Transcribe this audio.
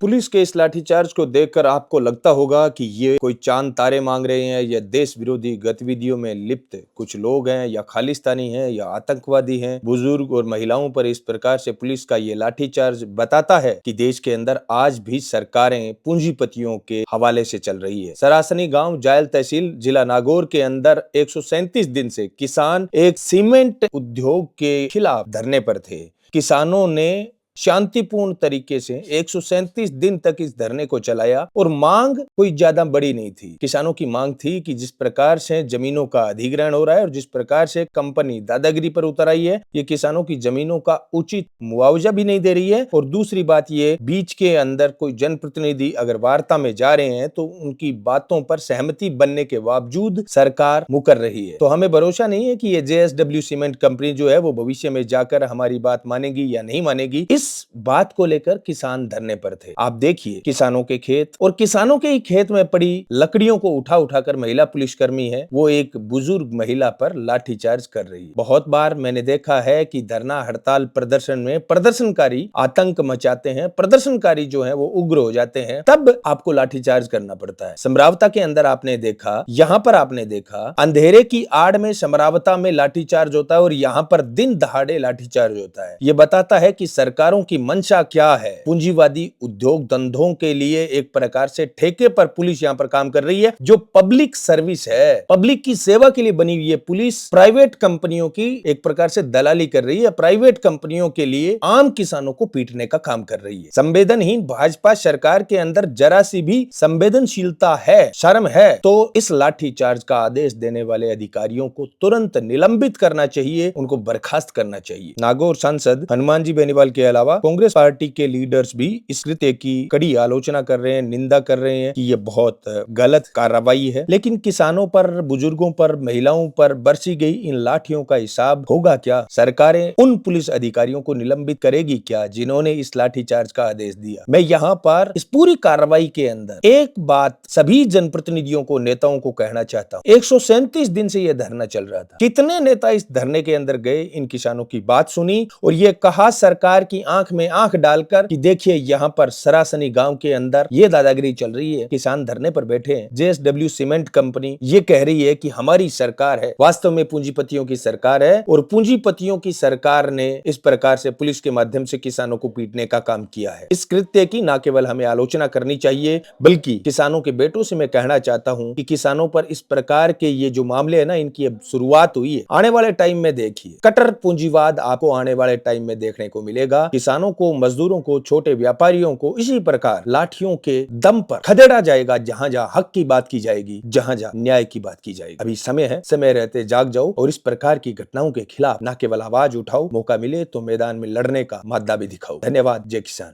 Police के इस लाठीचार्ज को देखकर आपको लगता होगा कि ये कोई चांद तारे मांग रहे हैं या देश विरोधी गतिविधियों में लिप्त कुछ लोग हैं या खालिस्तानी हैं या आतंकवादी हैं। बुजुर्ग और महिलाओं पर इस प्रकार से पुलिस का ये लाठीचार्ज बताता है कि देश के अंदर आज भी सरकारें पूंजीपतियों के हवाले से चल रही है। सरासनी गांव जायल तहसील जिला नागौर के अंदर 137 दिन से किसान एक सीमेंट उद्योग के खिलाफ धरने पर थे। किसानों ने शांतिपूर्ण तरीके से 137 दिन तक इस धरने को चलाया और मांग कोई ज्यादा बड़ी नहीं थी। किसानों की मांग थी कि जिस प्रकार से जमीनों का अधिग्रहण हो रहा है और जिस प्रकार से कंपनी दादागिरी पर उतर आई है, ये किसानों की जमीनों का उचित मुआवजा भी नहीं दे रही है। और दूसरी बात ये, बीच के अंदर कोई जनप्रतिनिधि अगर वार्ता में जा रहे हैं तो उनकी बातों पर सहमति बनने के बावजूद सरकार मुकर रही है। तो हमें भरोसा नहीं है कि ये JSW सीमेंट कंपनी जो है वो भविष्य में जाकर हमारी बात मानेगी या नहीं मानेगी। इस बात को लेकर किसान धरने पर थे। आप देखिए किसानों के खेत और किसानों के ही खेत में पड़ी लकड़ियों को उठा उठाकर महिला पुलिसकर्मी है वो एक बुजुर्ग महिला पर लाठीचार्ज कर रही है। बहुत बार मैंने देखा है कि धरना हड़ताल प्रदर्शन में प्रदर्शनकारी आतंक मचाते हैं, प्रदर्शनकारी जो है वो उग्र हो जाते हैं, तब आपको लाठीचार्ज करना पड़ता है। समरावता के अंदर आपने देखा, यहां पर आपने देखा अंधेरे की आड़ में समरावता में लाठीचार्ज होता है और यहां पर दिन दहाड़े लाठीचार्ज होता है। यह बताता है कि सरकारों की मंशा क्या है। पूंजीवादी उद्योग धंधों के लिए एक प्रकार से ठेके पर पुलिस यहां पर काम कर रही है। जो पब्लिक सर्विस है, पब्लिक की सेवा के लिए बनी हुई है पुलिस, प्राइवेट कंपनियों की एक प्रकार से दलाली कर रही है। प्राइवेट कंपनियों के लिए आम किसानों को पीटने का काम कर रही है। संवेदनहीन भाजपा सरकार के अंदर जरा सी भी संवेदनशीलता है, शर्म है, तो इस लाठीचार्ज का आदेश देने वाले अधिकारियों को तुरंत निलंबित करना चाहिए, उनको बर्खास्त करना चाहिए। नागौर सांसद हनुमान जी बेनीवाल के अलावा कांग्रेस पार्टी के लीडर्स भी इस कृत्य की कड़ी आलोचना कर रहे हैं, निंदा कर रहे हैं कि ये बहुत गलत कार्रवाई है। लेकिन किसानों पर, बुजुर्गों पर, महिलाओं पर बरसी गई इन लाठियों का हिसाब होगा क्या? सरकारें उन पुलिस अधिकारियों को निलंबित करेगी क्या जिन्होंने इस लाठीचार्ज का आदेश दिया? मैं यहाँ पर इस पूरी कार्रवाई के अंदर एक बात सभी जनप्रतिनिधियों को, नेताओं को कहना चाहता हूँ। 137 दिन से यह धरना चल रहा था। कितने नेता इस धरने के अंदर गए, इन किसानों की बात सुनी और ये कहा सरकार की आंख में आंख डालकर कि देखिए यहाँ पर सरासनी गांव के अंदर ये दादागिरी चल रही है। किसान धरने पर बैठे हैं। JSW सीमेंट कंपनी ये कह रही है कि हमारी सरकार है, वास्तव में पूंजीपतियों की सरकार है और पूंजीपतियों की सरकार ने इस प्रकार से पुलिस के माध्यम से किसानों को पीटने का काम किया है। इस कृत्य की न केवल हमें आलोचना करनी चाहिए बल्कि किसानों के बेटों से मैं कहना चाहता हूं कि किसानों पर इस प्रकार के ये जो मामले है ना, इनकी अब शुरुआत हुई है। आने वाले टाइम में देखिए कट्टर पूंजीवाद आपको आने वाले टाइम में देखने को मिलेगा। किसानों को, मजदूरों को, छोटे व्यापारियों को इसी प्रकार लाठियों के दम पर खदेड़ा जाएगा। जहां जहां हक की बात की जाएगी, जहां जहां न्याय की बात की जाएगी। अभी समय है, समय रहते जाग जाओ और इस प्रकार की घटनाओं के खिलाफ न केवल आवाज उठाओ, मौका मिले तो मैदान में लड़ने का मादा भी दिखाओ। धन्यवाद। जय किसान।